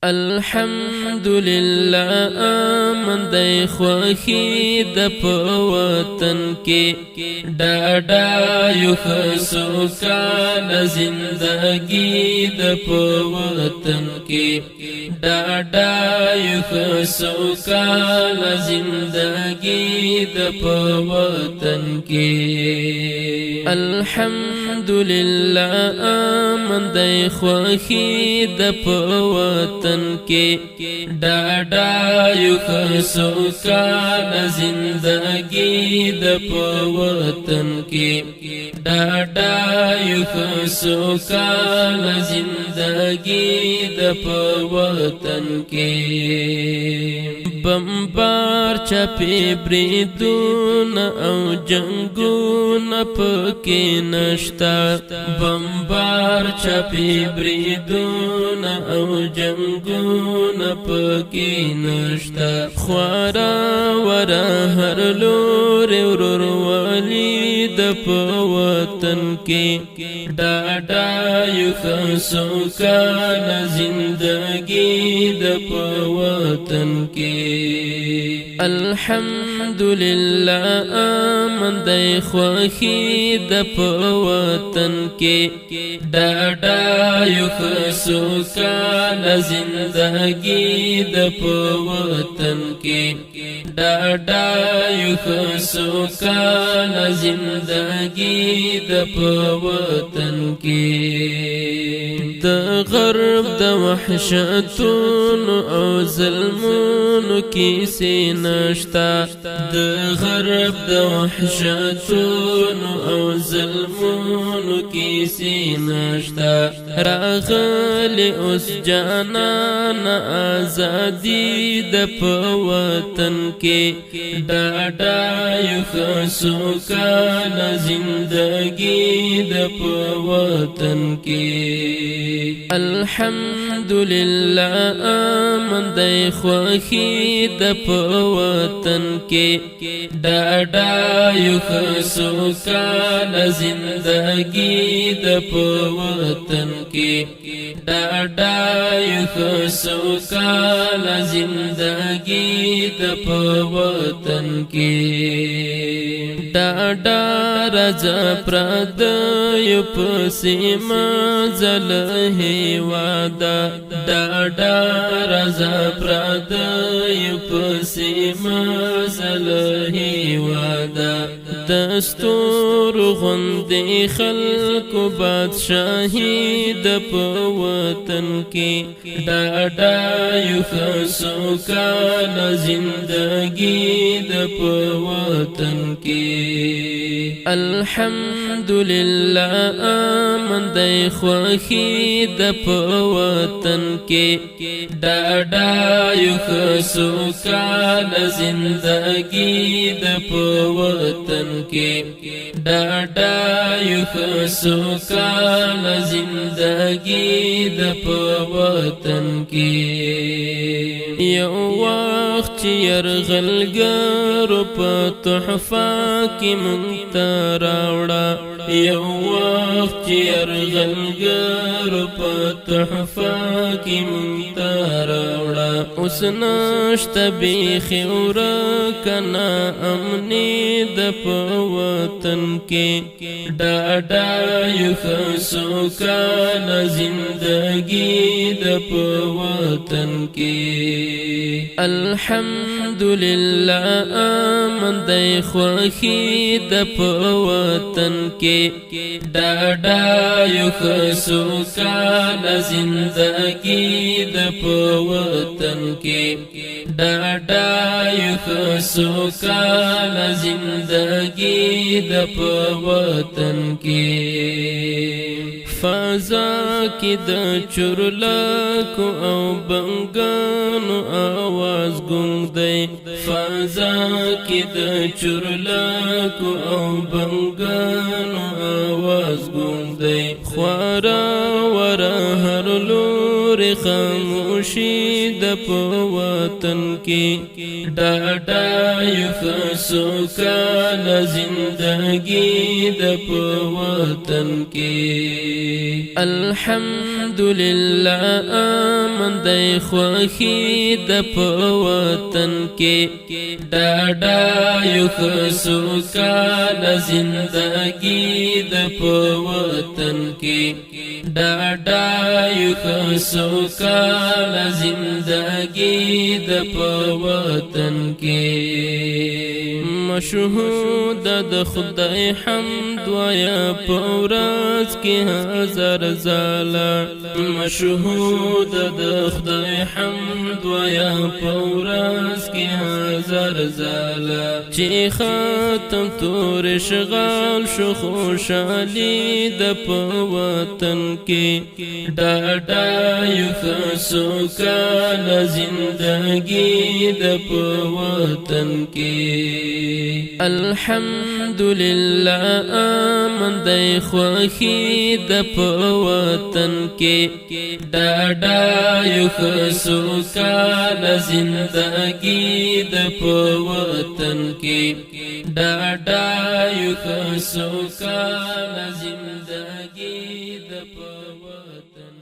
الحمدللہ آمن دی خوخی د په وطن کې ډاډا یو سوکاله زندگی د په وطن کې ډاډا یو سوکاله زندگی د په وطن کې الحمدللہ آمن دی خوخی د په وطن کے ڈاڈا یو سوکاله زندگی د په وطن کے ڈاڈا یو سوکاله زندگی د په وطن کے بمبار چپی بریدون او جنگون پکی نشتا بمبار چپی بریدون او جنگون پکی نشتا خوارا ورا هر لور ورور والی د په وطن کی ڈاڈا یو سوکاله زندگی د په وطن کی الحمدللہ آمن دی خوخی د په وطن کې ډاډا یو سوکاله زندگی د په وطن کې ډاډا یو سوکاله زندگی د په وطن کې د غرب د وحشتونو او ظلمونو کیسې نشتا د غرب د وحشتونو او ظلمونو کیسې نشتا راغلی اوس جانان آزادی د په وطن کې ډاډا یو سوکاله زندگی د په وطن کې الحمدللہ آمن دی خوخی د په وطن کې ډاډا یو سوکاله زندگی د په وطن کې ډاډا یو سوکاله زندگی د په وطن کې ډاډا رضا پردیو پسې مزل هیوادا ډاډا رضا پردیو پسې مزل هیوادا دستور غوندې خلکو بادشاهي د په وطن کې ډاډا یو سوکاله زندگی د په وطن کې الحمدللہ آمن دی خوخی د په وطن کې ډاډا یو سوکاله زندگی د په وطن کې ډاډا یو سوکاله زندگی د په وطن کې یو وخت چې یرغلګرو په تحفه کې مونږ ته راوړه یو وخت چې یرغلګرو په تحفه کې مونږ ته راوړه اوس نشته بیخي ورکه ناامني د په وطن کې ډاډا یو سوکاله زندگی د په وطن کې الحمدللہ آمن دی خوخی د په وطن کې ډاډا یو سوکاله زندگی د په وطن کې ډاډا یو سوکاله زندگی د په وطن کې فضا کی د چرلکو او بنگانو آواز گنگ دی فضا کی د چرلکو او بنگانو آواز گنگ دی خوارا ورا هر لور تور خاموشي د په وطن کې ډاډا یو خسو کال زندگی د په وطن کې الحمدلله امن د خوخي د په وطن کې ډاډا یو خسو کال زندگی د په وطن کې ډاډا یو خسو کال زندگی د په وطن کې مشهود د خدای حمد ویا پورز کې هزار زالا مشهود د خدای حمد ویا پورز کې هزار زالا چې ختم تور شغال شو خوشالي د په وطن کې ډاډا یو خسو کال زندگی د په وطن کې الحمدلله امن د خوخي د په وطن کې ډاډا یو خسو کال زندگی د په وطن کې ډاډا یو خسو کال زندگی د په وطن